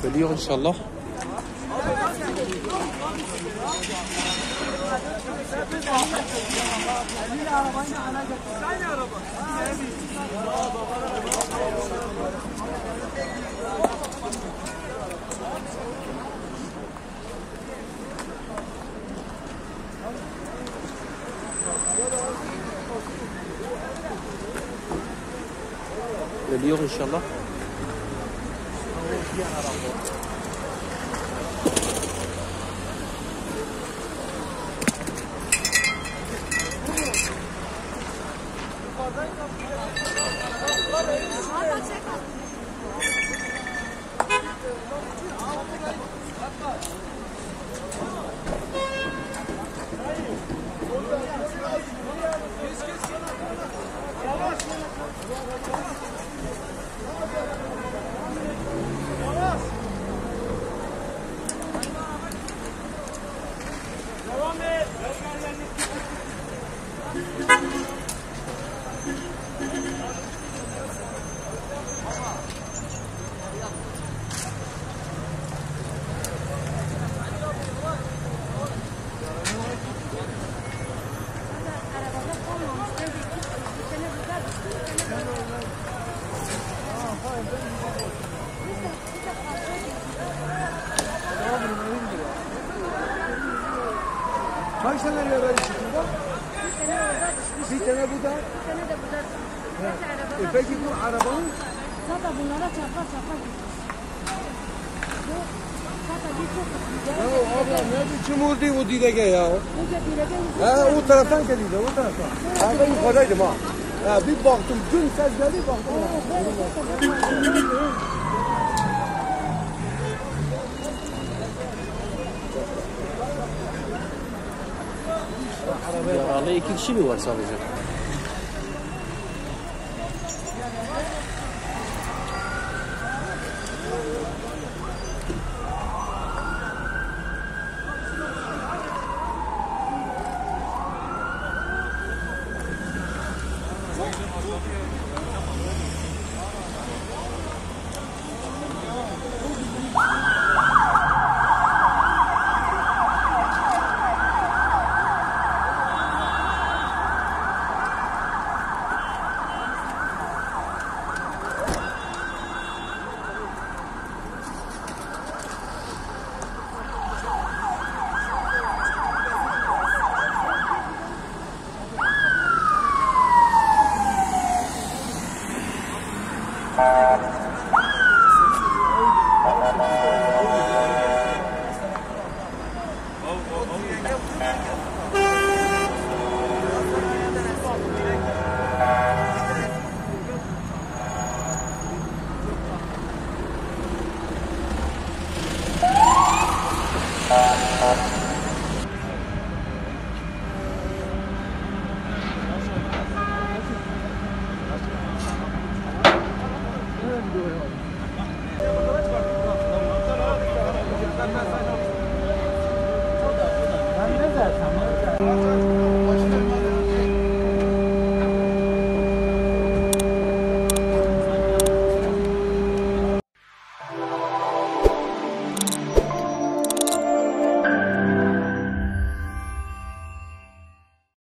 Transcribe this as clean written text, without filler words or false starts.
Geliyor inşallah. Geliyor inşallah. Kaç tane araba çıktı? Bir tane burada. Bir tane de burada. Peki bu arabanın? Zaten bunlara çarpar gitmiş. Bu zaten bir çok güzel. Ya abla ne biçim oldu bu dilege ya? Nece dilege Ha o taraftan geldi, o taraftan. Ben yukarıdaydım ha. Ha bir baktım, dün ses geldi baktım. Yaralı 2 kişi mi var sadece? Ben ne zaten?